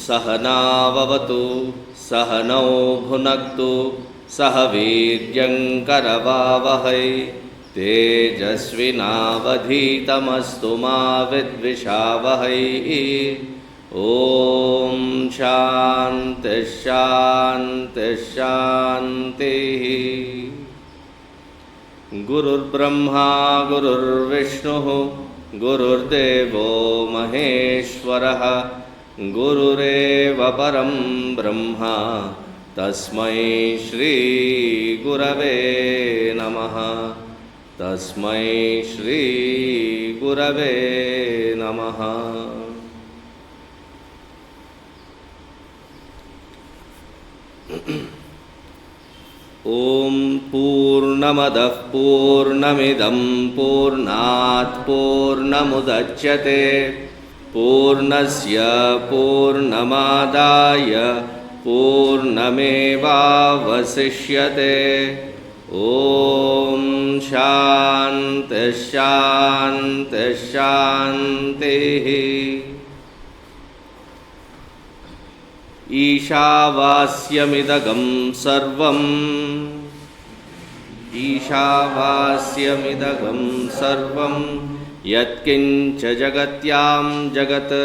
सहनाववतु सहनौ भुनक्तु सह वीर्यङ्करवावहै तेजस्विनावधीतमस्तु मा विद्विषावहै। ॐ शान्ति शान्ति शान्तिः। गुरुर्ब्रह्मा गुरुर्विष्णुः गुरुर्देवो महेश्वरः गुरुरेव परं ब्रह्म तस्मै श्री गुरवे नमः। तस्मै श्री गुरवे नमः। ॐ पूर्णमदः पूर्णमिदं पूर्णात् पूर्णमुदच्यते पूर्णस्य पूर्णमादाय पूर्णमेवावशिष्यते। ॐ शान्ति शान्ति शान्तिः। ईशावास्यमिदगं सर्वम् ईशावास्यमिदगं सर्वं यत्किञ्च जगत्यां जगत्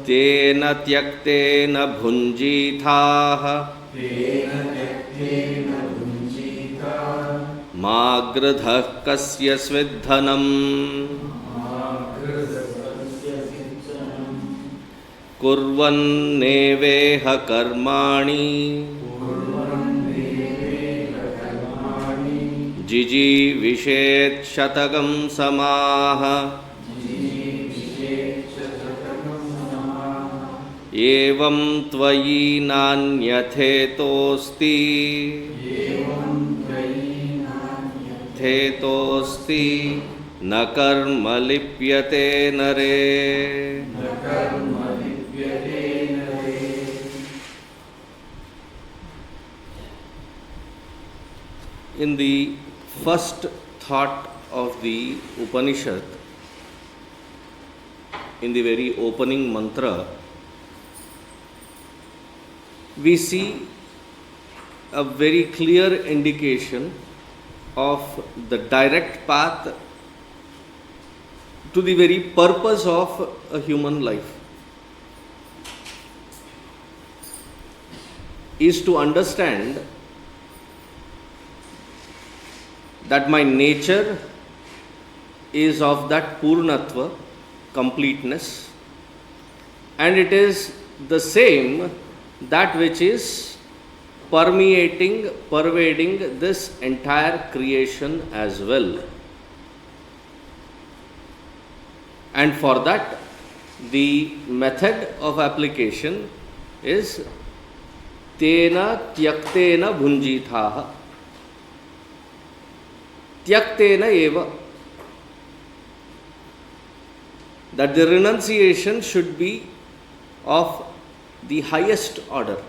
तेन त्यक्तेन भुञ्जीथाः मा गृधः कस्य स्विद्धनम् कुर्वन्नेवेह कर्माणि जिजीविषेत् शतकं समाः। एवं त्वयि नान्यथेतोऽस्ति न कर्म लिप्यते नरे। In the first thought of the Upanishad, in the very opening mantra, we see a very clear indication of the direct path to the very purpose of a human life, is to understand that my nature is of that purnatva, completeness, and it is the same that which is pervading this entire creation as well. And for that, the method of application is tena tyaktena bhunjithaha. Tyaktena eva. That the renunciation should be of the highest order.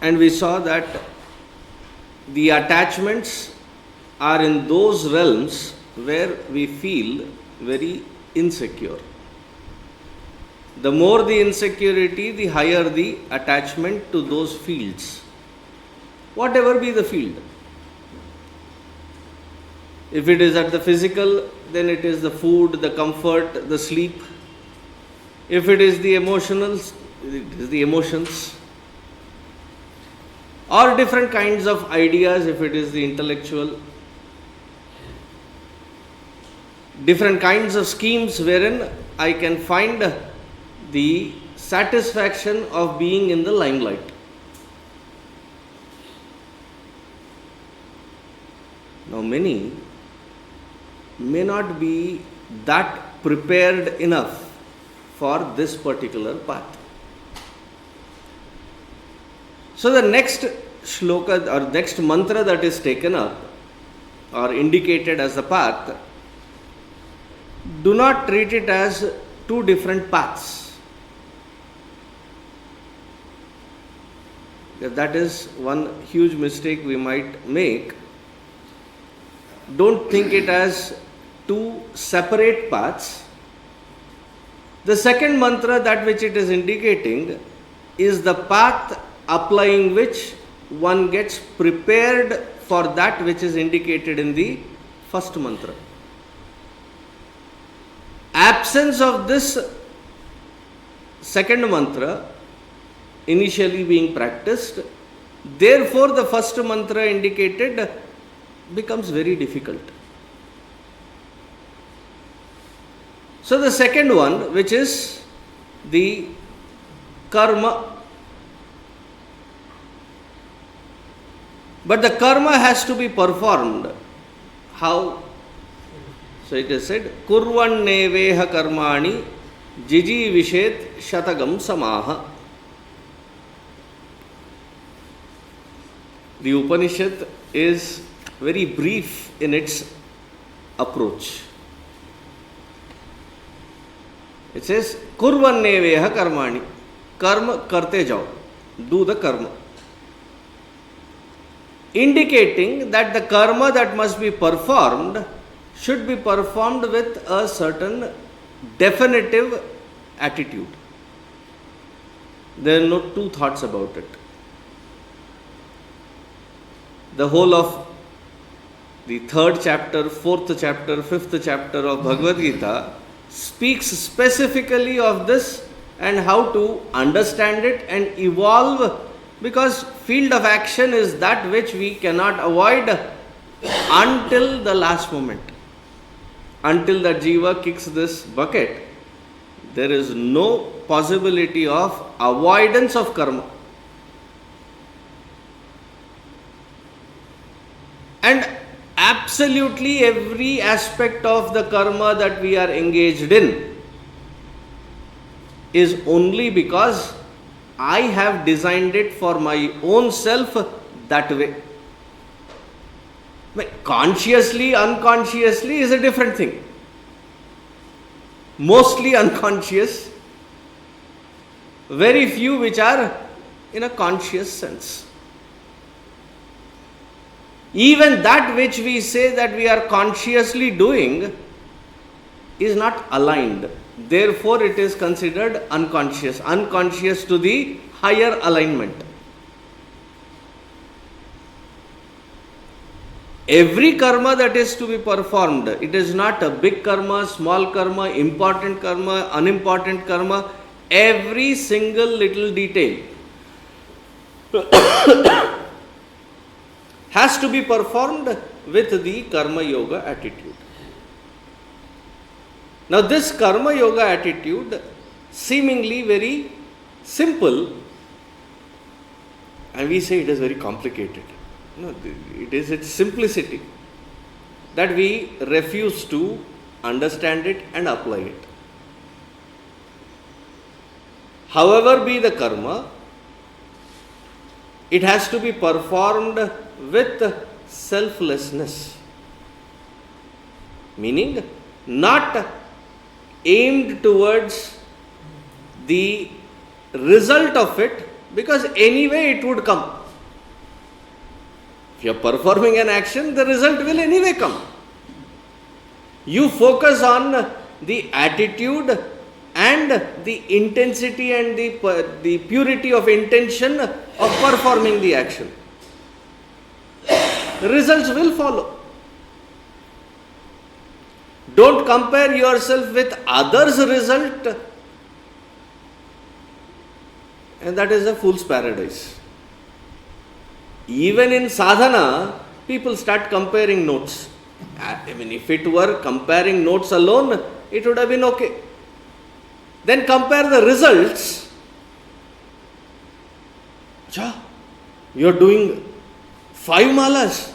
And we saw that the attachments are in those realms where we feel very insecure. The more the insecurity, the higher the attachment to those fields. Whatever be the field. If it is at the physical, then it is the food, the comfort, the sleep. If it is the emotional, it is the emotions, or different kinds of ideas if it is the intellectual, different kinds of schemes wherein I can find the satisfaction of being in the limelight. Now, many may not be that prepared enough for this particular path. So, the next shloka or next mantra that is taken up or indicated as the path, do not treat it as two different paths. That is one huge mistake we might make. Don't think it as two separate paths. The second mantra, that which it is indicating, is the path applying which one gets prepared for that which is indicated in the first mantra. Absence of this second mantra initially being practiced, therefore the first mantra indicated becomes very difficult. So the second one, which is the karma, but the karma has to be performed. How? So it is said, kurvanneveha karmani jiji vishet shatagam samaha. The Upanishad is very brief in its approach. It says, kurvanneveha karmani. Karma karte jao. Do the karma. Indicating that the karma that must be performed should be performed with a certain definitive attitude. There are no two thoughts about it. The whole of the third chapter, fourth chapter, fifth chapter of Bhagavad Gita speaks specifically of this and how to understand it and evolve, because field of action is that which we cannot avoid until the last moment. Until the jiva kicks this bucket, there is no possibility of avoidance of karma. And absolutely every aspect of the karma that we are engaged in is only because I have designed it for my own self that way. Consciously, unconsciously is a different thing. Mostly unconscious, very few which are in a conscious sense. Even that which we say that we are consciously doing is not aligned. Therefore, it is considered unconscious to the higher alignment. Every karma that is to be performed, it is not a big karma, small karma, important karma, unimportant karma. Every single little detail has to be performed with the karma yoga attitude. Now this karma yoga attitude, seemingly very simple, and we say it is very complicated. No, it is its simplicity that we refuse to understand it and apply it. However be the karma, it has to be performed with selflessness, meaning not aimed towards the result of it, because anyway it would come. If you are performing an action, the result will anyway come. You focus on the attitude and the intensity and the purity of intention of performing the action. The results will follow. Don't compare yourself with others' result and that is a fool's paradise. Even in sadhana, people start comparing notes. I mean, if it were comparing notes alone, it would have been okay. Then compare the results. You are doing 5 malas.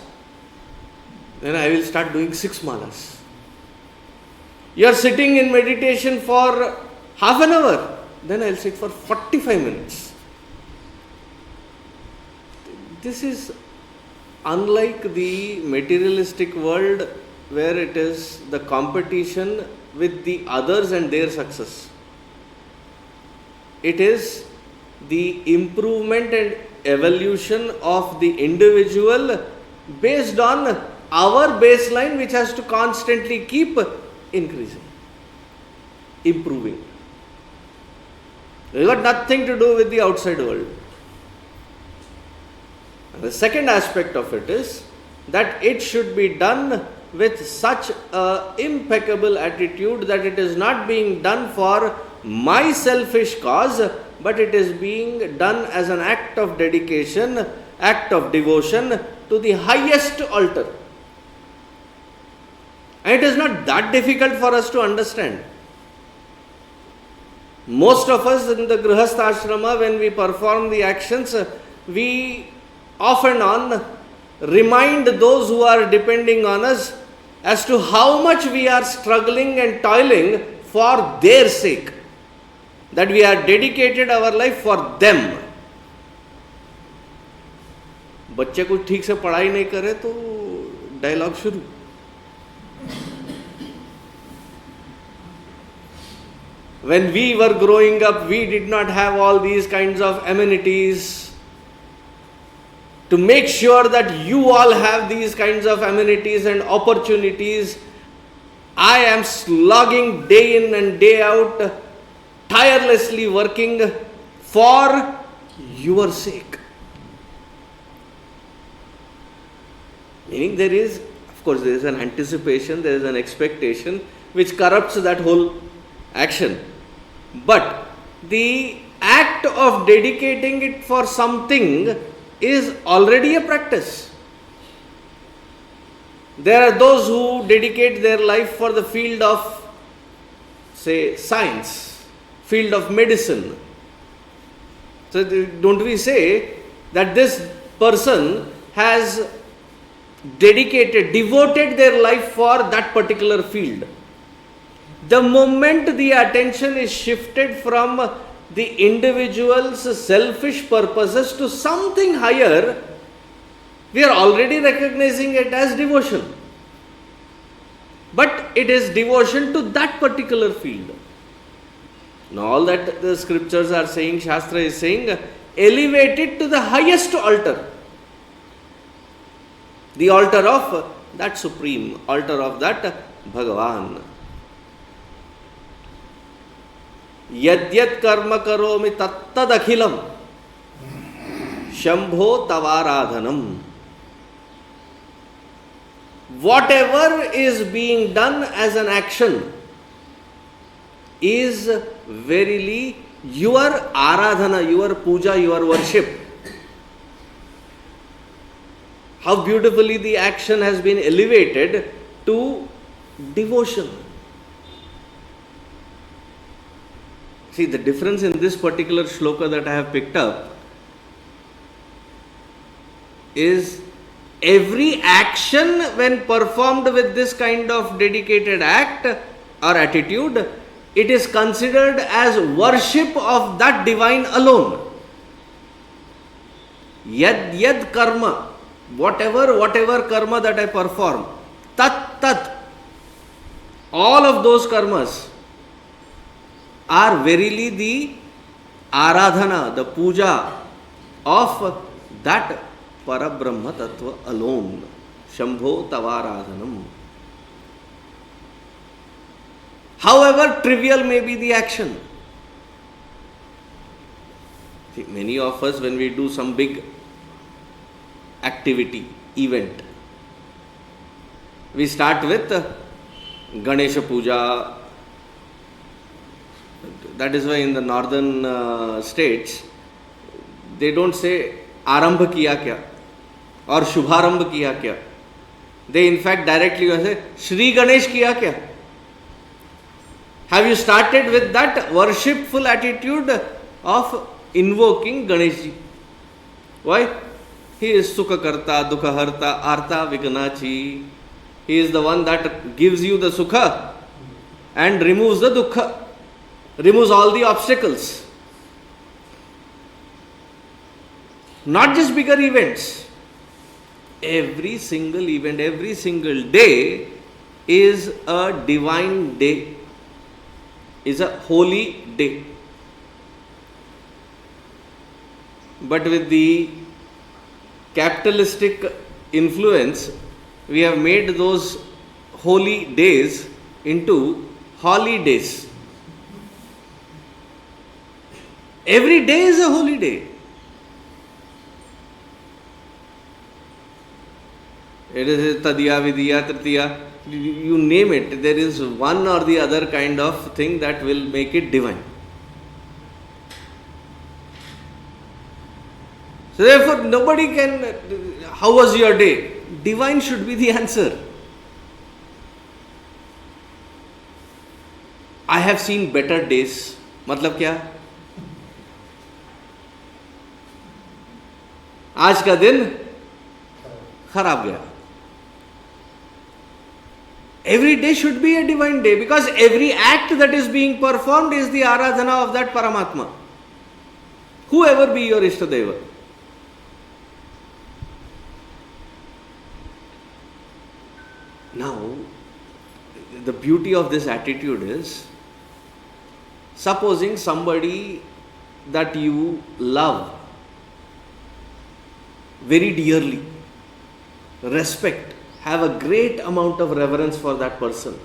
Then I will start doing 6 malas. You are sitting in meditation for half an hour. Then I will sit for 45 minutes. This is unlike the materialistic world where it is the competition with the others and their success. It is the improvement and evolution of the individual based on our baseline, which has to constantly keep increasing, improving. It got nothing to do with the outside world. And the second aspect of it is that it should be done with such an impeccable attitude that it is not being done for my selfish cause, but it is being done as an act of dedication, act of devotion to the highest altar. And it is not that difficult for us to understand. Most of us in the Grihastha Ashrama, when we perform the actions, we off and on remind those who are depending on us as to how much we are struggling and toiling for their sake. That we are dedicated our life for them. बच्चे कुछ ठीक से पढ़ाई नहीं करे तो dialogue शुरू. When we were growing up, we did not have all these kinds of amenities. To make sure that you all have these kinds of amenities and opportunities, I am slogging day in and day out, tirelessly working for your sake. Meaning there is an anticipation, there is an expectation which corrupts that whole action. But the act of dedicating it for something is already a practice. There are those who dedicate their life for the field of, say, science, field of medicine. So don't we say that this person has devoted their life for that particular field? The moment the attention is shifted from the individual's selfish purposes to something higher, we are already recognizing it as devotion. But it is devotion to that particular field. Now all that the scriptures are saying, Shastra is saying, elevate it to the highest altar. The altar of that Supreme, altar of that Bhagavan. Yadyat karma karomi tattad akhilam Shambho tavaradhanam. Whatever is being done as an action is verily your aradhana, your puja, your worship. How beautifully the action has been elevated to devotion. See, the difference in this particular shloka that I have picked up is every action when performed with this kind of dedicated act or attitude, it is considered as worship of that divine alone. Yad karma, whatever karma that I perform, tat, all of those karmas are verily the aradhana, the puja of that Parabrahma Tattva alone. Shambho Tavaradhanam. However trivial may be the action. See, many of us, when we do some big activity, event, we start with Ganesha Puja. That is why in the northern states, they don't say आरंभ किया क्या और शुभारंभ किया क्या. They in fact directly say Shri Ganesh किया क्या. Have you started with that worshipful attitude of invoking Ganesh ji? Why? He is Sukha Karta, Dukha Harta, Arta Vignachi. He is the one that gives you the Sukha and removes the Dukha, removes all the obstacles. Not just bigger events. Every single event, every single day is a divine day, is a holy day. But with the capitalistic influence, we have made those holy days into holidays. Every day is a holy day. It is Tadiya, Vidya, Tritiya, you name it, there is one or the other kind of thing that will make it divine. So therefore, nobody can, how was your day? Divine should be the answer. I have seen better days. मतलब क्या? आज का दिन खराब गया. Every day should be a divine day because every act that is being performed is the aradhana of that Paramatma. Whoever be your Ishtadeva. Now, the beauty of this attitude is, supposing somebody that you love very dearly, respect, have a great amount of reverence for that person.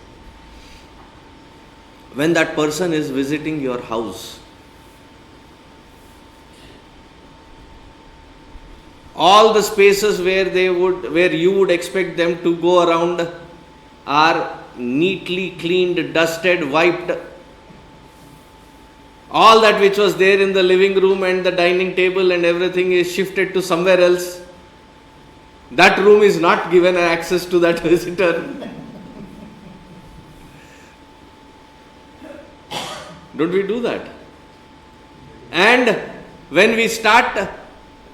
When that person is visiting your house, all the spaces where you would expect them to go around are neatly cleaned, dusted, wiped. All that which was there in the living room and the dining table and everything is shifted to somewhere else. That room is not given access to that visitor. Don't we do that? And when we start,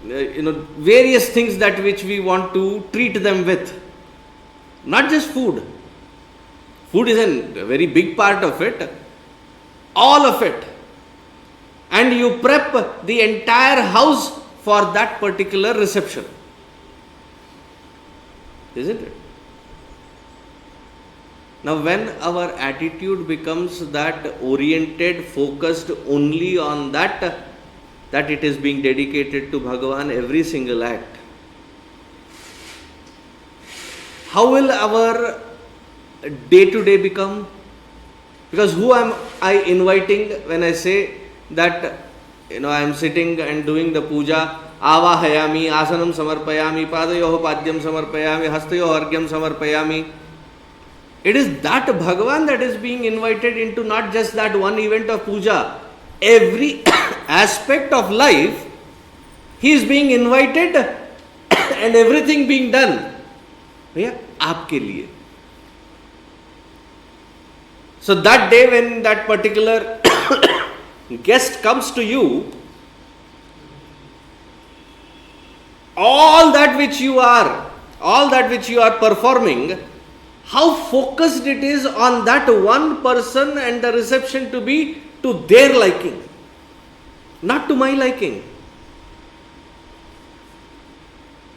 various things that which we want to treat them with, not just food. Food is a very big part of it, all of it. And you prep the entire house for that particular reception. Isn't it? Now, when our attitude becomes that oriented, focused only on that it is being dedicated to Bhagavan, every single act, how will our day-to-day become? Because who am I inviting when I say that, I am sitting and doing the puja, Avahayami, Asanam Samarpayami, Padayoho Padyam Samarpayami, Hastayoho Argyam Samarpayami. It is that Bhagavan that is being invited into not just that one event of puja. Every aspect of life, he is being invited and everything being done. Bhaiya, aapke liye. So that day when that particular guest comes to you, all that which you are performing, how focused it is on that one person and the reception to be to their liking, not to my liking.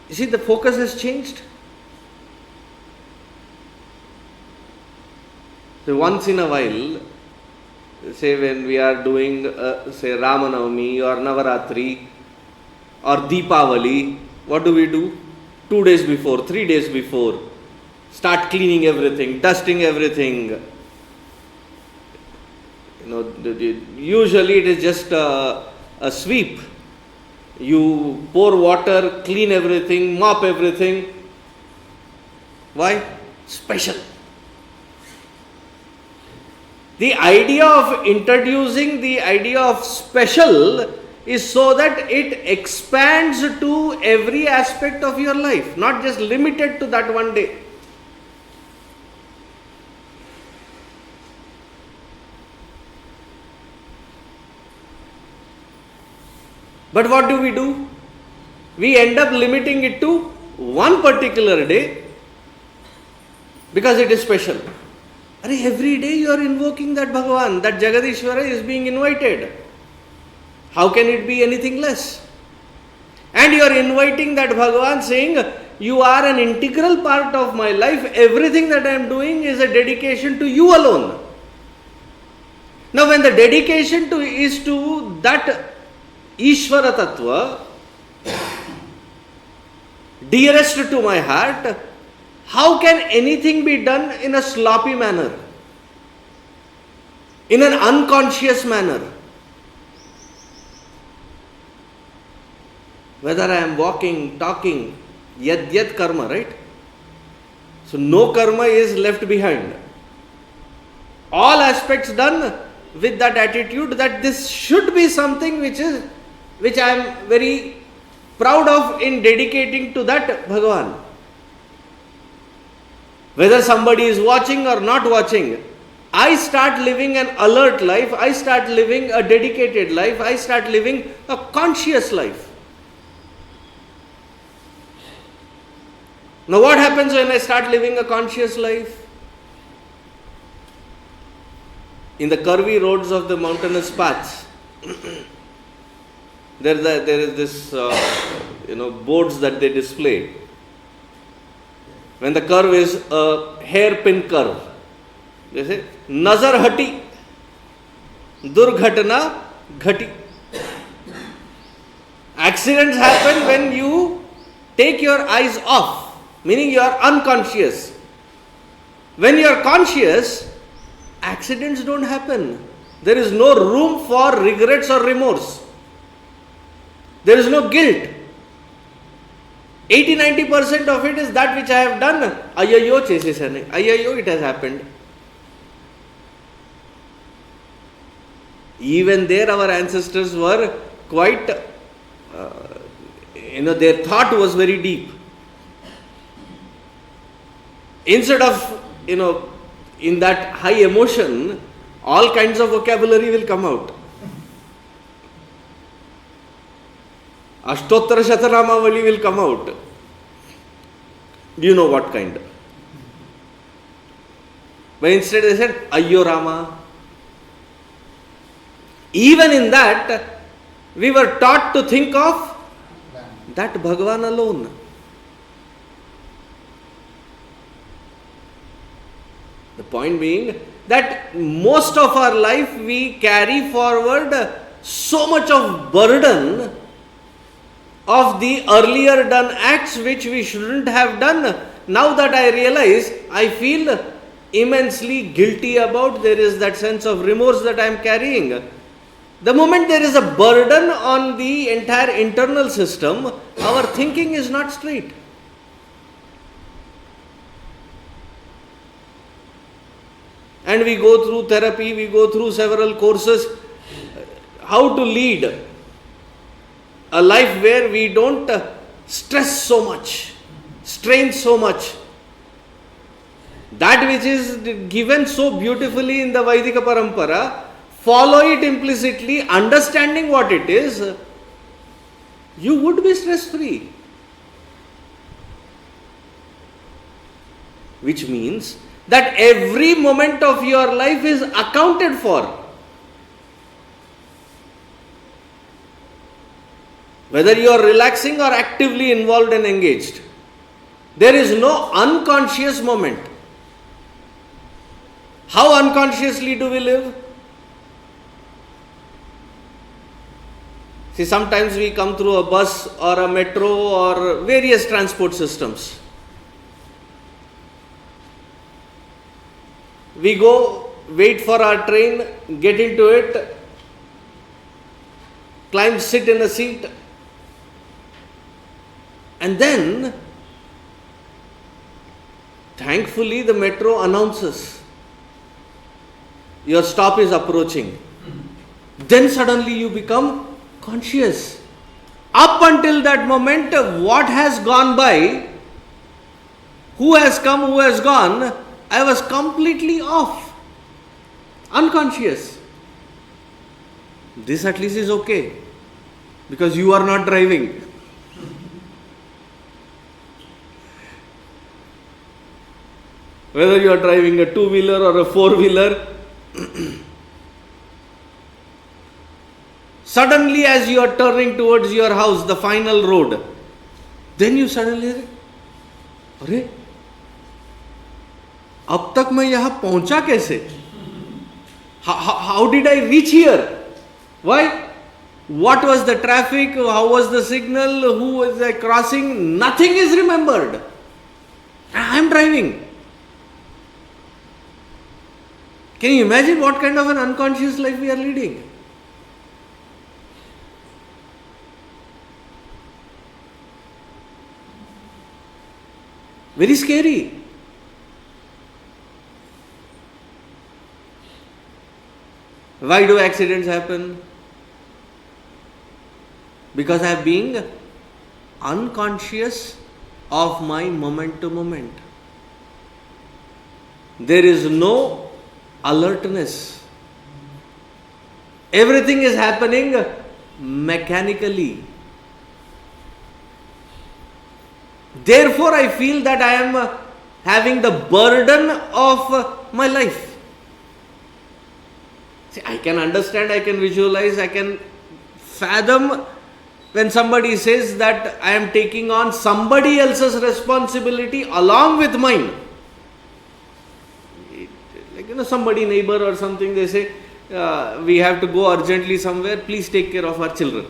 You see, the focus has changed. So once in a while, say when we are doing say Ramanavami or Navaratri or Deepavali, what do? 2 days before, 3 days before, start cleaning everything, dusting everything. Usually it is just a sweep. You pour water, clean everything, mop everything. Why? Special. The idea of introducing the idea of special is so that it expands to every aspect of your life, not just limited to that one day. But what do? We end up limiting it to one particular day because it is special. Every day you are invoking that Bhagavan, that Jagadishvara is being invited. How can it be anything less? And you are inviting that Bhagavan, saying, you are an integral part of my life. Everything that I am doing is a dedication to you alone. Now when the dedication is to that Ishvara Tattva, dearest to my heart, how can anything be done in a sloppy manner? In an unconscious manner? Whether I am walking, talking, yad karma, right? So no karma is left behind. All aspects done with that attitude that this should be something which I am very proud of in dedicating to that Bhagavan. Whether somebody is watching or not watching, I start living an alert life, I start living a dedicated life, I start living a conscious life. Now what happens when I start living a conscious life? In the curvy roads of the mountainous paths, there is this boards that they display. When the curve is a hairpin curve, they say nazar hati, durghatana ghati. Accidents happen when you take your eyes off, meaning you are unconscious. When you are conscious, accidents don't happen. There is no room for regrets or remorse. There is no guilt. 80-90% of it is that which I have done. Ayayyo chesesane. Ayayyo, it has happened. Even there our ancestors were quite, their thought was very deep. Instead of, in that high emotion, all kinds of vocabulary will come out. Ashtottara Shatanamavali will come out. Do you know what kind? But instead they said, Ayyo Rama. Even in that, we were taught to think of that Bhagavan alone. The point being that most of our life we carry forward so much of burden of the earlier done acts which we shouldn't have done. Now that I realize, I feel immensely guilty about. There is that sense of remorse that I am carrying. The moment there is a burden on the entire internal system, our thinking is not straight. And we go through therapy, we go through several courses, how to lead a life where we don't stress so much, strain so much. That which is given so beautifully in the Vaidika Parampara, follow it implicitly, understanding what it is, you would be stress free. Which means that every moment of your life is accounted for. Whether you are relaxing or actively involved and engaged, there is no unconscious moment. How unconsciously do we live? See, sometimes we come through a bus or a metro or various transport systems. We go, wait for our train, get into it, climb, sit in a seat, and then, thankfully, the metro announces your stop is approaching. Then suddenly you become conscious. Up until that moment, what has gone by, who has come, who has gone, I was completely off, unconscious. This at least is okay, because you are not driving. Whether you are driving a two-wheeler or a four-wheeler, suddenly as you are turning towards your house, the final road, then you suddenly say, अरे अब तक मैं यहाँ पहुंचा कैसे? How did I reach here? Why? What was the traffic? How was the signal? Who was I crossing? Nothing is remembered. I am driving. Can you imagine what kind of an unconscious life we are leading? Very scary. Why do accidents happen? Because I am being unconscious of my moment to moment. There is no alertness. Everything is happening mechanically. Therefore, I feel that I am having the burden of my life. See, I can understand, I can visualize, I can fathom when somebody says that I am taking on somebody else's responsibility along with mine. Like, somebody, neighbor or something, they say, we have to go urgently somewhere, please take care of our children.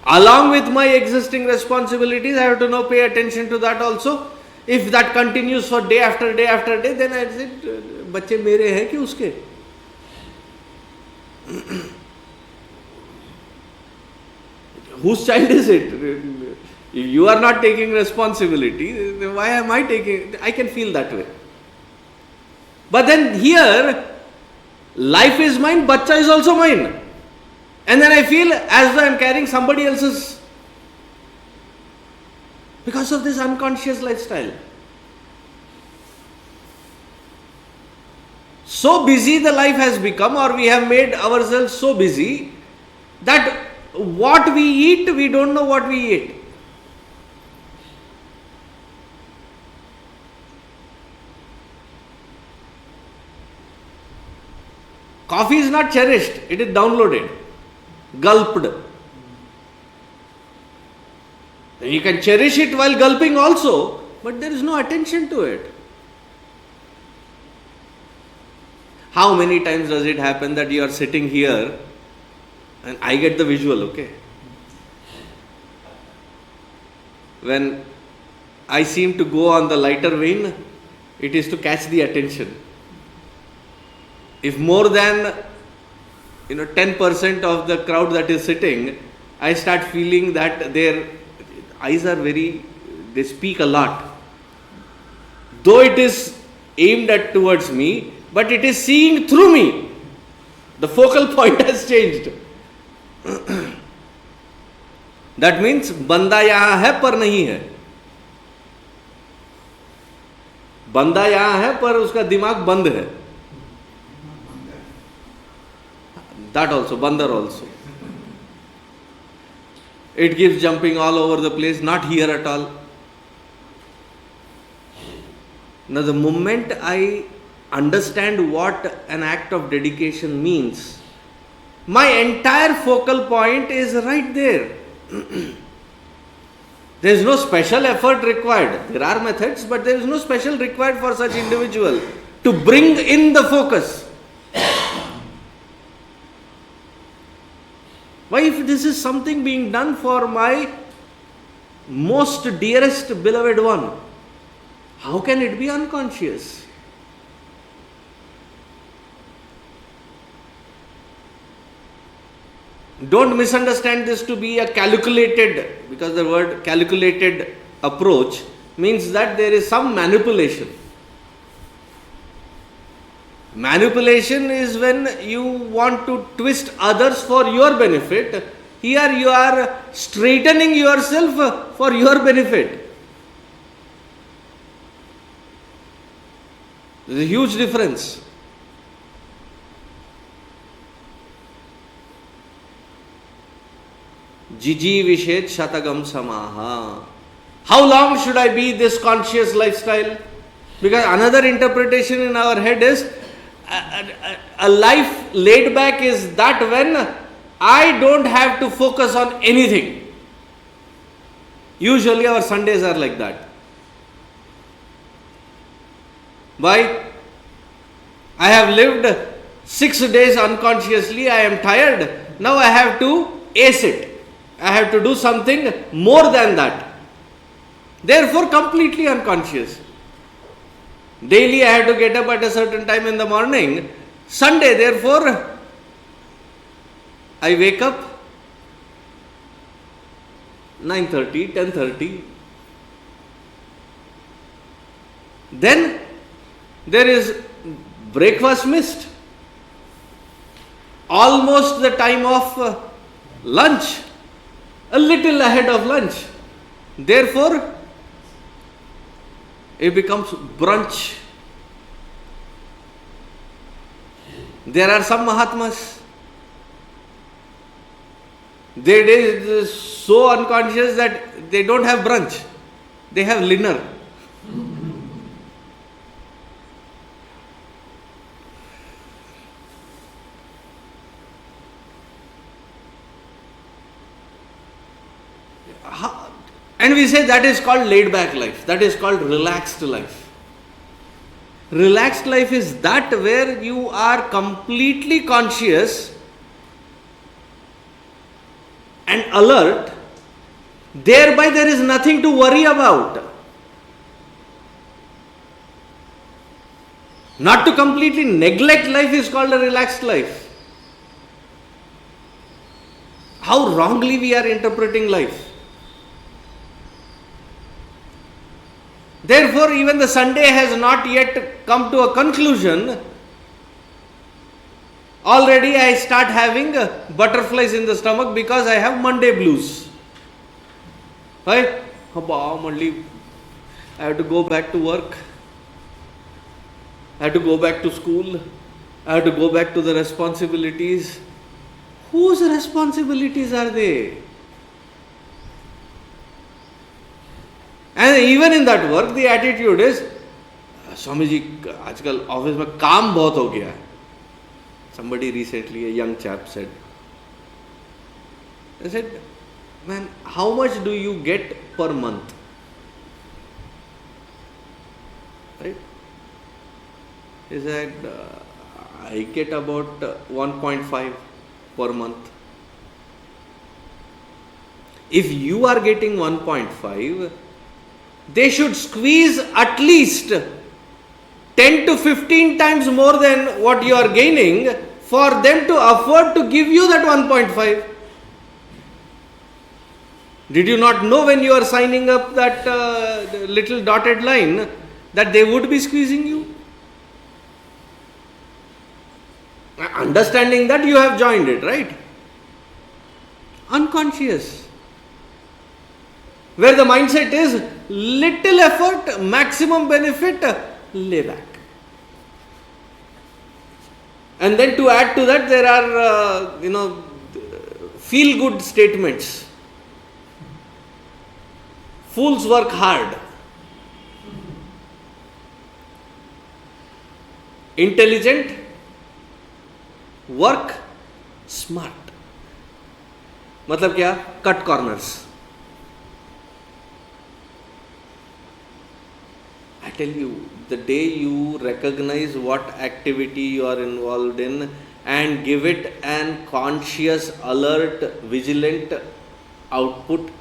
Along with my existing responsibilities, I have to now pay attention to that also. If that continues for day after day after day, then I said, बच्चे मेरे हैं कि उसके? Whose child is it? If you are not taking responsibility, then why am I taking? I can feel that way. But then here, life is mine, bachcha is also mine. And then I feel as though I am carrying somebody else's, because of this unconscious lifestyle. So busy the life has become, or we have made ourselves so busy that what we eat, we don't know what we eat. Coffee is not cherished, it is downloaded, gulped. You can cherish it while gulping also, but there is no attention to it. How many times does it happen that you are sitting here and I get the visual, okay? When I seem to go on the lighter vein, it is to catch the attention. If more than 10% of the crowd that is sitting, I start feeling that their eyes are they speak a lot. Though it is aimed at towards me, but it is seeing through me. The focal point has changed. That means बंदा यहाँ है पर नहीं है. बंदा यहाँ है पर उसका दिमाग बंद है. That also, bandar also. It keeps jumping all over the place, not here at all. Now the moment I understand what an act of dedication means, my entire focal point is right there. There is no special effort required. There are methods, but there is no special required for such individual to bring in the focus. Why, if this is something being done for my most dearest beloved one, how can it be unconscious? Don't misunderstand this to be a calculated, because the word calculated approach means that there is some manipulation. Manipulation is when you want to twist others for your benefit. Here you are straightening yourself for your benefit. There is a huge difference. Jiji Vishet Shatagam Samaha. How long should I be this conscious lifestyle? Because another interpretation in our head is a life laid back is that when I don't have to focus on anything. Usually our Sundays are like that. Why? I have lived 6 days unconsciously, I am tired. Now I have to ace it. I have to do something more than that. Therefore, completely unconscious. Daily I have to get up at a certain time in the morning. Sunday, therefore, I wake up 9:30, 10:30. Then there is breakfast missed. Almost the time of lunch. A little ahead of lunch. Therefore, it becomes brunch. There are some Mahatmas. They are so unconscious that they don't have brunch. They have dinner. And we say that is called laid back life. That is called relaxed life. Relaxed life is that where you are completely conscious and alert. Thereby there is nothing to worry about. Not to completely neglect life is called a relaxed life. How wrongly we are interpreting life. Therefore, even the Sunday has not yet come to a conclusion. Already I start having butterflies in the stomach because I have Monday blues. Right? I have to go back to work. I have to go back to school. I have to go back to the responsibilities. Whose responsibilities are they? And even in that work, the attitude is, Swami ji, आजकल office में काम बहुत हो गया है. Somebody recently, a young chap said, I said, man, how much do you get per month? Right? He said, I get about 1.5 per month. If you are getting 1.5, they should squeeze at least 10 to 15 times more than what you are gaining for them to afford to give you that 1.5. Did you not know when you are signing up that little dotted line that they would be squeezing you? Understanding that, you have joined it, right? Unconscious. Where the mindset is little effort, maximum benefit, lay back. And then to add to that, there are, feel good statements. Fools work hard. Intelligent work smart. मतलब क्या? Cut corners. I tell you, the day you recognize what activity you are involved in and give it an conscious, alert, vigilant output,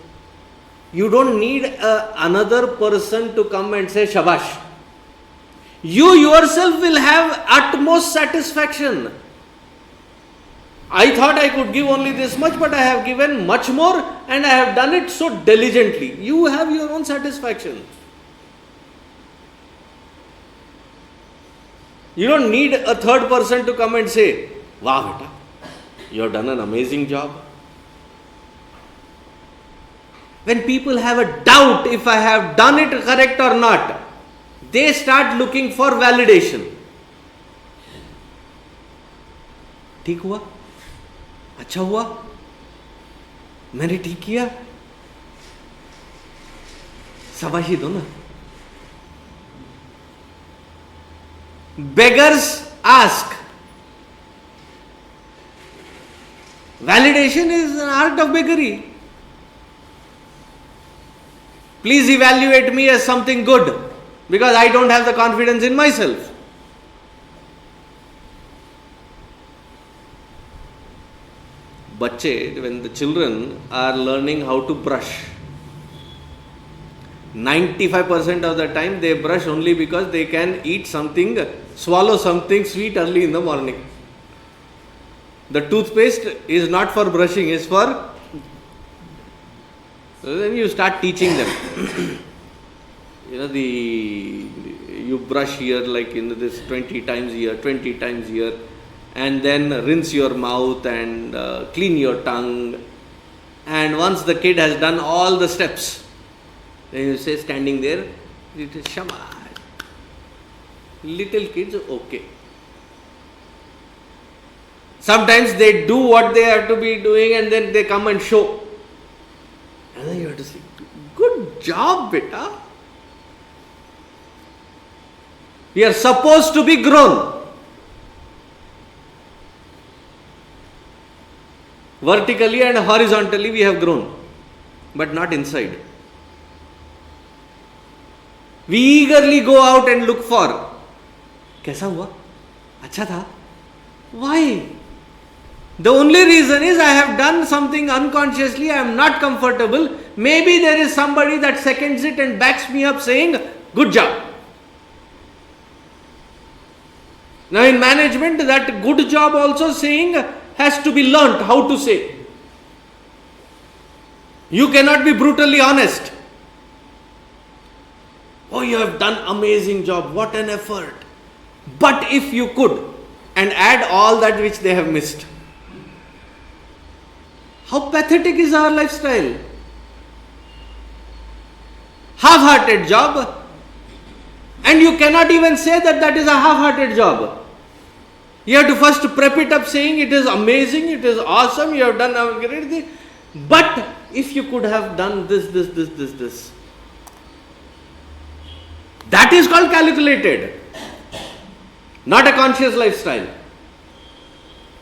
you don't need another person to come and say, Shabash. You yourself will have utmost satisfaction. I thought I could give only this much, but I have given much more and I have done it so diligently. You have your own satisfaction. You don't need a third person to come and say, wow, beta, you have done an amazing job. When people have a doubt if I have done it correct or not, they start looking for validation. ठीक हुआ? अच्छा हुआ? मैंने ठीक किया? शाबाशी दो ना. Beggars ask. Validation is an art of beggary. Please evaluate me as something good because I don't have the confidence in myself. Bacche, when the children are learning how to brush, 95% of the time they brush only because they can eat something, swallow something sweet early in the morning. The toothpaste is not for brushing, it's for... So then you start teaching them. You brush here like this 20 times here, 20 times here, and then rinse your mouth and clean your tongue. And once the kid has done all the steps, then you say, standing there, it is Shama. Little kids, okay. Sometimes they do what they have to be doing and then they come and show. And then you have to say, good job, beta. We are supposed to be grown. Vertically and horizontally we have grown, but not inside. We eagerly go out and look for. कैसा हुआ? अच्छा था? Why? The only reason is I have done something unconsciously, I am not comfortable. Maybe there is somebody that seconds it and backs me up saying, good job. Now in management, that good job also saying has to be learnt how to say. You cannot be brutally honest. Oh, you have done amazing job, what an effort. But if you could, and add all that which they have missed. How pathetic is our lifestyle? Half-hearted job, and you cannot even say that that is a half-hearted job. You have to first prep it up saying it is amazing, it is awesome, you have done a great thing. But if you could have done this. That is called calculated, not a conscious lifestyle.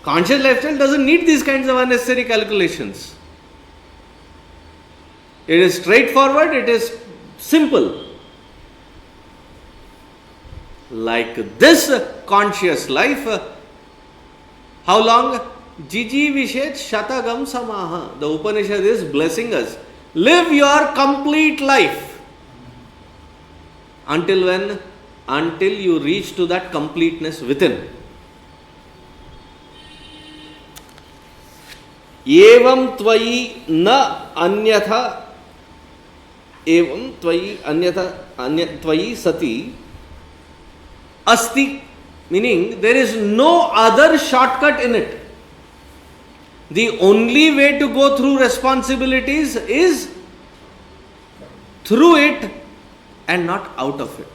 Conscious lifestyle doesn't need these kinds of unnecessary calculations. It is straightforward, it is simple. Like this conscious life, how long? Jiji Vishet Shatagam Samaha. The Upanishad is blessing us. Live your complete life. Until when? Until you reach to that completeness within. Evam tvayi na anyatha, evam tvayi anyatha, tvayi sati asti, meaning there is no other shortcut in it. The only way to go through responsibilities is through it and not out of it.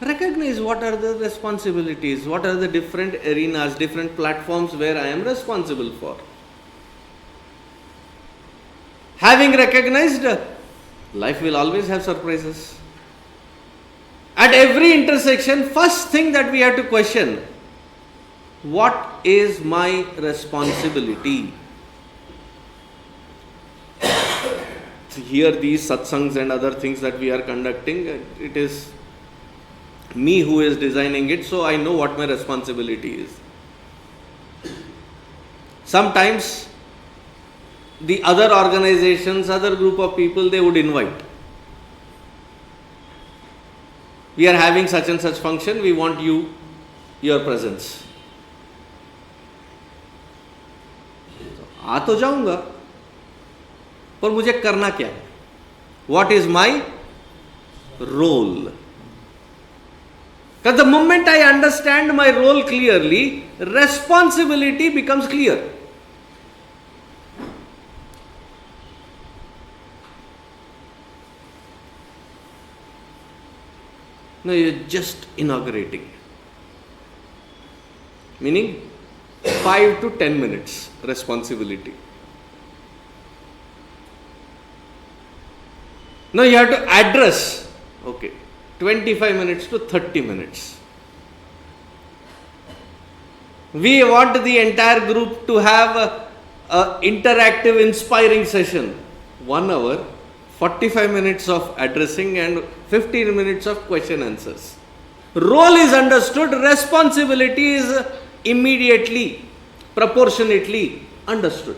Recognize what are the responsibilities, what are the different arenas, different platforms where I am responsible for. Having recognized, life will always have surprises. At every intersection, first thing that we have to question, what is my responsibility? Here these satsangs and other things that we are conducting, it is me who is designing it, so I know what my responsibility is. Sometimes the other organizations, other group of people, they would invite. We are having such and such function, we want your presence. आ तो जाऊंगा, पर मुझे करना क्या है? What is my role? Because the moment I understand my role clearly, responsibility becomes clear. No, you're just inaugurating. Meaning 5 to 10 minutes responsibility. Now you have to address, okay, 25 minutes to 30 minutes. We want the entire group to have a interactive, inspiring session. 1 hour, 45 minutes of addressing and 15 minutes of question answers. Role is understood, responsibility is immediately, proportionately understood.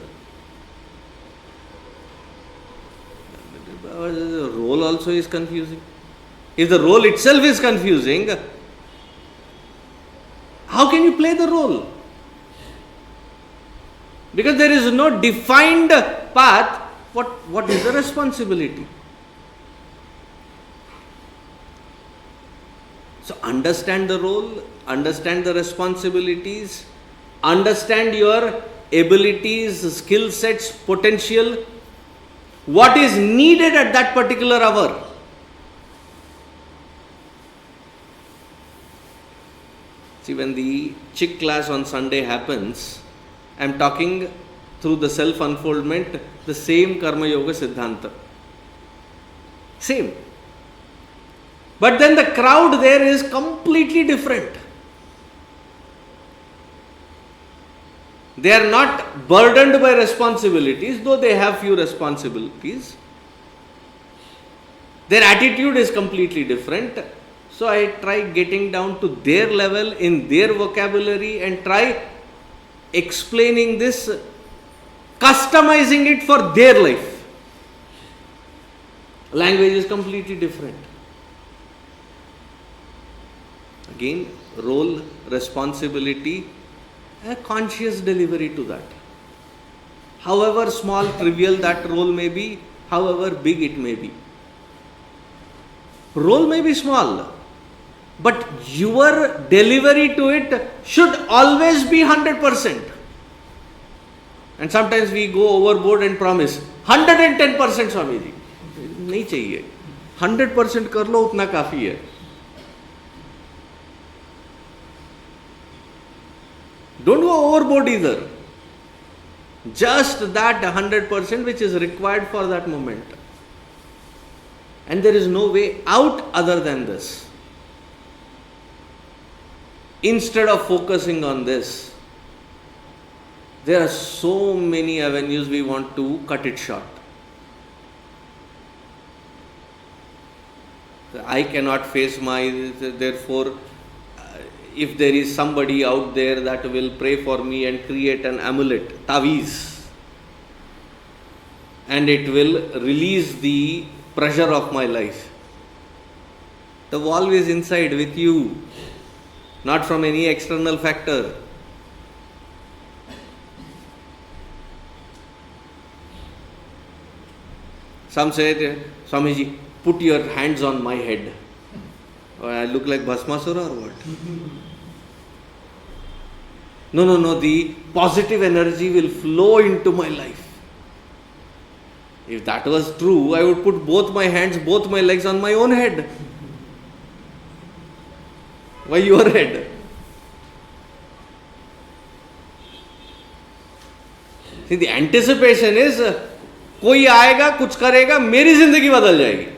The role also is confusing. If the role itself is confusing, how can you play the role? Because there is no defined path. What is the responsibility? So understand the role, understand the responsibilities, understand your abilities, skill sets, potential, what is needed at that particular hour. See, when the chick class on Sunday happens, I am talking through the self-unfoldment, the same Karma Yoga Siddhanta. Same. But then the crowd there is completely different. They are not burdened by responsibilities, though they have few responsibilities. Their attitude is completely different. So I try getting down to their level in their vocabulary and try explaining this, customizing it for their life. Language is completely different. Again, role, responsibility, a conscious delivery to that. However small, trivial that role may be, however big it may be. Role may be small, but your delivery to it should always be 100%. And sometimes we go overboard and promise 110% Swami ji, नहीं चाहिए, 100% कर लो उतना काफी है. Don't go overboard either. Just that 100% which is required for that moment. And there is no way out other than this. Instead of focusing on this, there are so many avenues we want to cut it short. I cannot face my, therefore, if there is somebody out there that will pray for me and create an amulet, taviz, and it will release the pressure of my life. The valve is inside with you, not from any external factor. Some say, Swamiji, put your hands on my head. Or I look like Bhasmasura or what? No, the positive energy will flow into my life. If that was true, I would put both my hands, both my legs on my own head. Why your head? See, the anticipation is, कोई आएगा, कुछ करेगा, मेरी जिंदगी बदल जाएगी.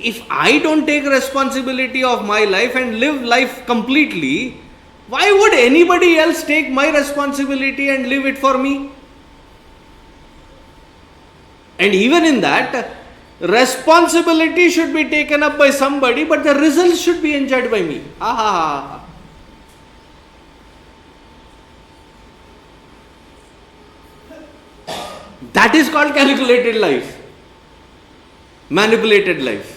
If I don't take responsibility of my life and live life completely, why would anybody else take my responsibility and live it for me? And even in that, responsibility should be taken up by somebody, but the results should be enjoyed by me. That is called calculated life. Manipulated life.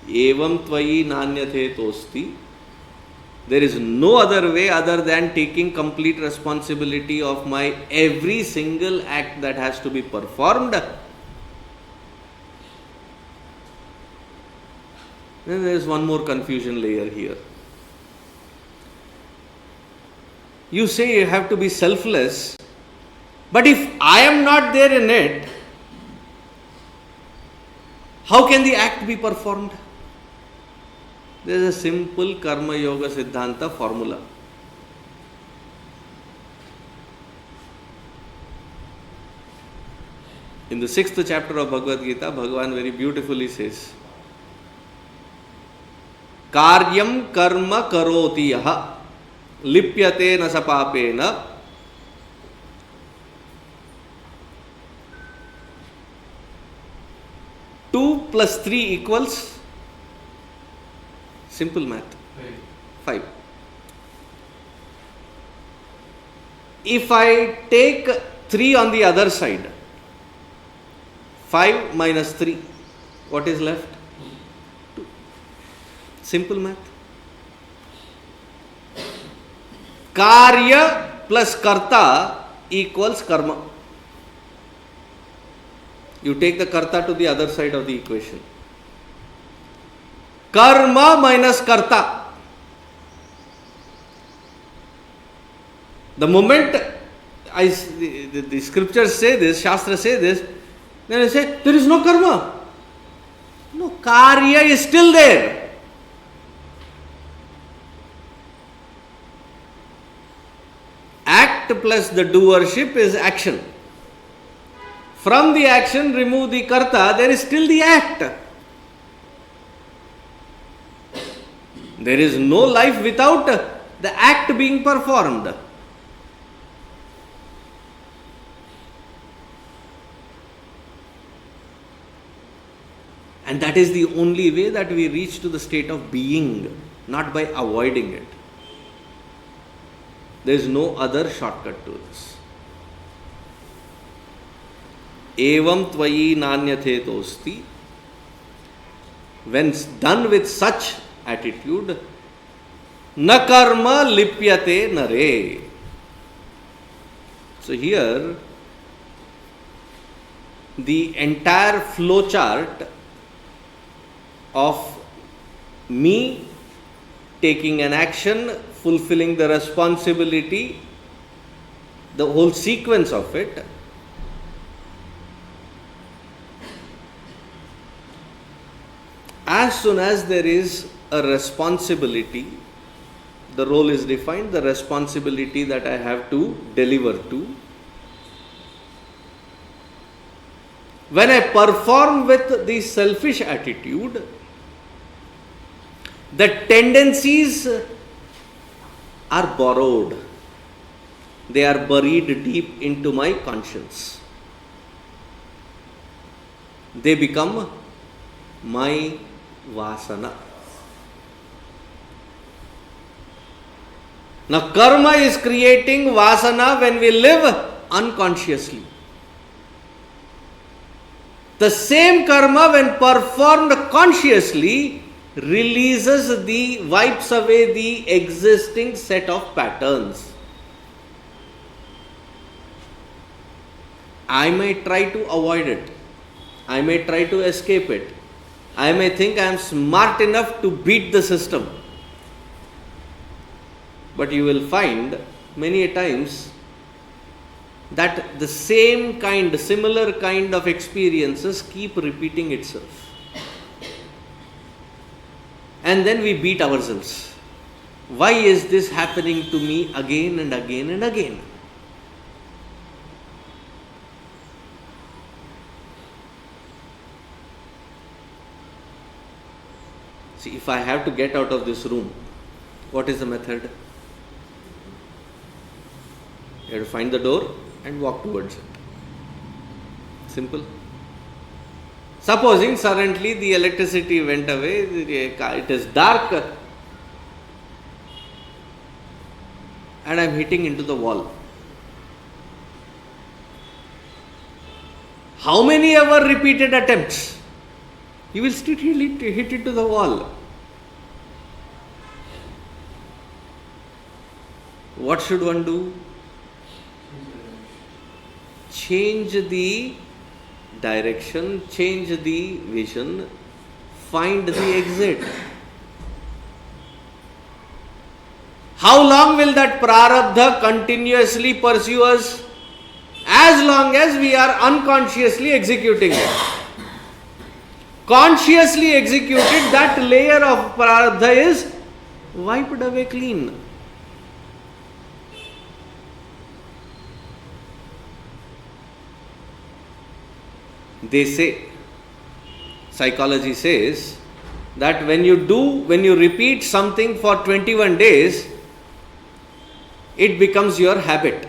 Evam tvayi nanyathe tosti. There is no other way other than taking complete responsibility of my every single act that has to be performed. Then there is one more confusion layer here. You say you have to be selfless, but if I am not there in it, how can the act be performed? There is a simple Karma Yoga Siddhanta formula. In the 6th chapter of Bhagavad Gita, Bhagavan very beautifully says, Karyam karma karoti yaha lipyate na sapapena two plus 3 equals simple math 5. If I take 3 on the other side, 5 minus 3, what is left? 2. Simple math. Karya plus karta equals karma. You take the karta to the other side of the equation. Karma minus karta. The moment the scriptures say this, Shastra say this, then I say, there is no karma. No, karya is still there. Act plus the doership is action. From the action, remove the karta, there is still the act. There is no life without the act being performed. And that is the only way that we reach to the state of being, not by avoiding it. There is no other shortcut to this. Evam tvayi nanyate tosti. When done with such attitude, na karma lipyate nare. So here, the entire flow chart of me taking an action, fulfilling the responsibility, the whole sequence of it, as soon as there is a responsibility, the role is defined, the responsibility that I have to deliver to. When I perform with the selfish attitude, the tendencies are borrowed. They are buried deep into my conscience. They become my vasana. Now, karma is creating vasana when we live unconsciously. The same karma, when performed consciously, wipes away the existing set of patterns. I may try to avoid it. I may try to escape it. I may think I am smart enough to beat the system. But you will find many a times that the similar kind of experiences keep repeating itself. And then we beat ourselves. Why is this happening to me again and again and again? See, if I have to get out of this room, what is the method? You have to find the door and walk towards it. Simple. Supposing suddenly the electricity went away, it is dark, and I am hitting into the wall. How many ever repeated attempts? You will still hit into the wall. What should one do? Change the direction, change the vision, find the exit. How long will that prarabdha continuously pursue us? As long as we are unconsciously executing it. Consciously executed, that layer of prarabdha is wiped away clean. They say, psychology says, that when you repeat something for 21 days, it becomes your habit.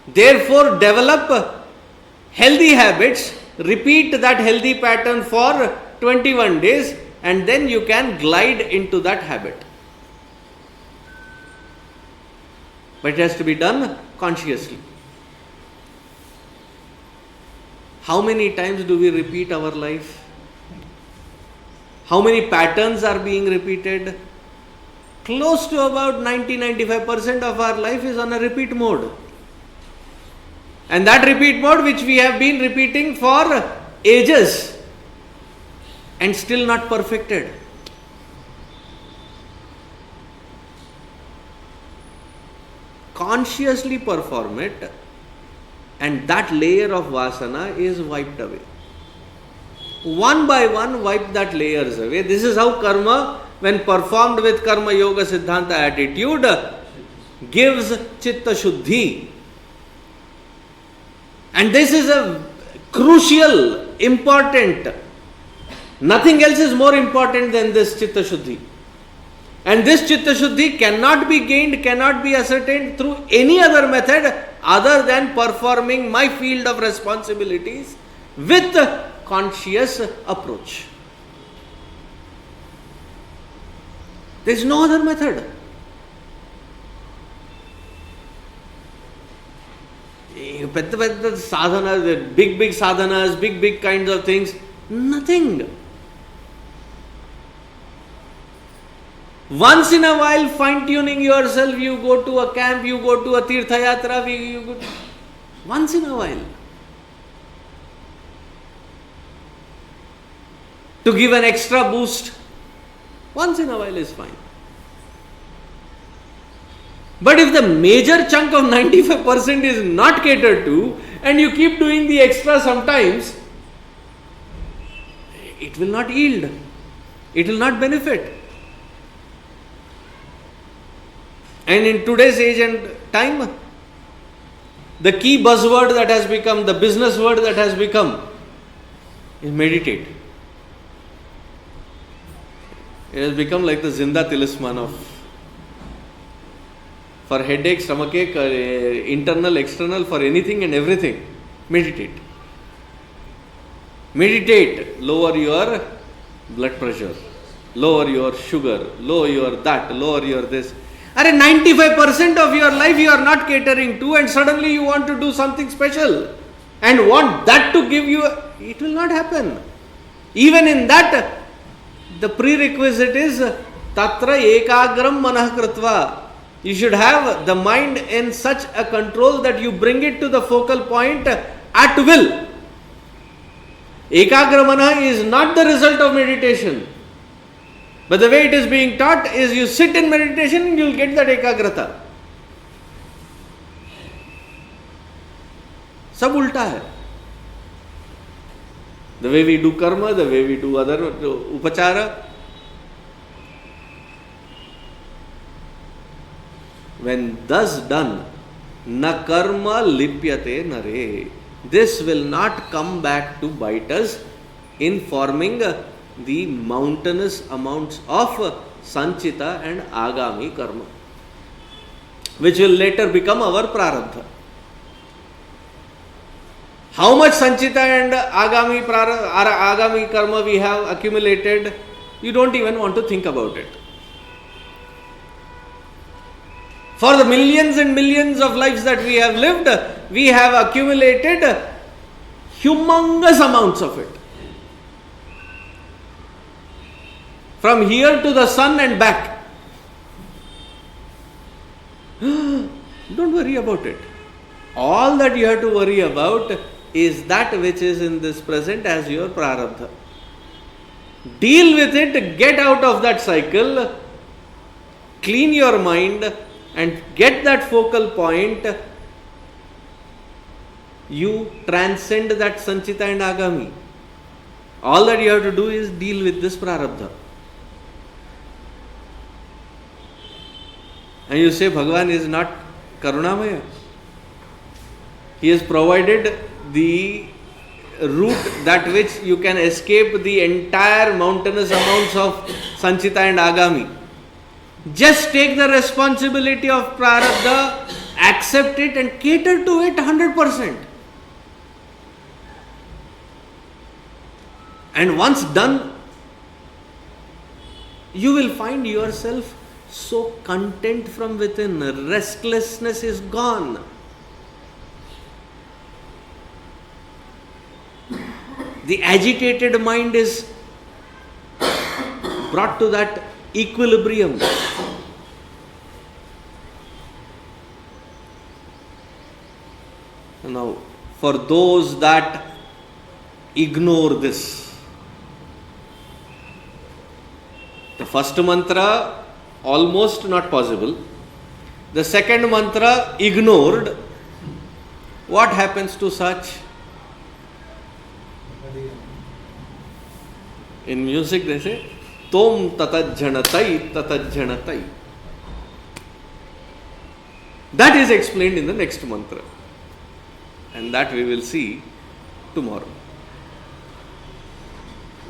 Therefore, develop healthy habits, repeat that healthy pattern for 21 days, and then you can glide into that habit. But it has to be done consciously. How many times do we repeat our life? How many patterns are being repeated? Close to about 90-95% of our life is on a repeat mode. And that repeat mode which we have been repeating for ages and still not perfected. Consciously perform it, and that layer of vasana is wiped away. One by one, wipe that layers away. This is how karma, when performed with karma yoga siddhanta attitude, gives chitta shuddhi. And this is a crucial, important. Nothing else is more important than this chitta shuddhi. And this chitta shuddhi cannot be gained, cannot be ascertained through any other method other than performing my field of responsibilities with conscious approach. There is no other method. Sadhanas, big sadhanas, big kinds of things, nothing. Once in a while, fine-tuning yourself, you go to a camp, you go to a tirtha yatra, once in a while. To give an extra boost, once in a while is fine. But if the major chunk of 95% is not catered to, and you keep doing the extra sometimes, it will not yield. It will not benefit. And in today's age and time, the key buzzword that has become, the business word that has become, is meditate. It has become like the Zinda talisman for headache, stomachache, internal, external, for anything and everything. Meditate. Meditate. Lower your blood pressure. Lower your sugar. Lower your that. Lower your this. 95% of your life you are not catering to, and suddenly you want to do something special and want that to give you, it will not happen. Even in that, the prerequisite is tatra ekagram manah kritva. You should have the mind in such a control that you bring it to the focal point at will. Ekagra manah is not the result of meditation. But the way it is being taught is you sit in meditation and you will get that ekagrata. Sab ulta hai. The way we do karma, the way we do other upachara. When thus done, na karma lipyate nare. This will not come back to bite us in forming the mountainous amounts of sanchita and agami karma, which will later become our prarabdha. How much sanchita and agami karma we have accumulated, you don't even want to think about it. For the millions and millions of lives that we have lived, we have accumulated humongous amounts of it. From here to the sun and back. Don't worry about it. All that you have to worry about is that which is in this present as your prarabdha. Deal with it, get out of that cycle, clean your mind and get that focal point. You transcend that Sanchita and Agami. All that you have to do is deal with this prarabdha. And you say Bhagavan is not Karunamaya. He has provided the route that which you can escape the entire mountainous amounts of Sanchita and Agami. Just take the responsibility of prarabdha, accept it and cater to it 100%. And once done, you will find yourself so content from within. Restlessness is gone. The agitated mind is brought to that equilibrium. Now, for those that ignore this, the first mantra almost not possible. The second mantra ignored. What happens to such? In music they say, Tom tatajjhanatai tatajjhanatai. That is explained in the next mantra. And that we will see tomorrow.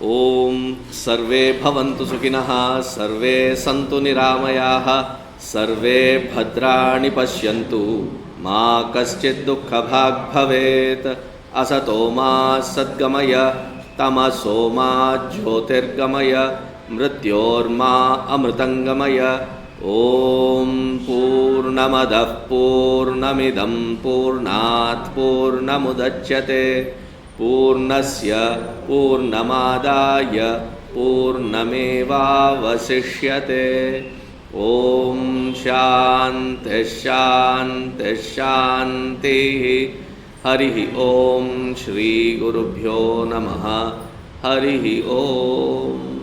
Om sarve bhavantu sukhinah, sarve santu niramayaha, sarve bhadrani pashyantu, ma kaschid dukkha bhag bhavet, asato ma sadgamaya, tamaso ma jyotirgamaya, mrityor ma amritangamaya. Om Purnamadah Purnamidam Purnat Purnamudachyate Purnasya Purnamadaya Purnameva Vasishyate. Om Shanti Shanti Shanti. Harihi Om Shri Gurubhyo Namaha. Harihi Om.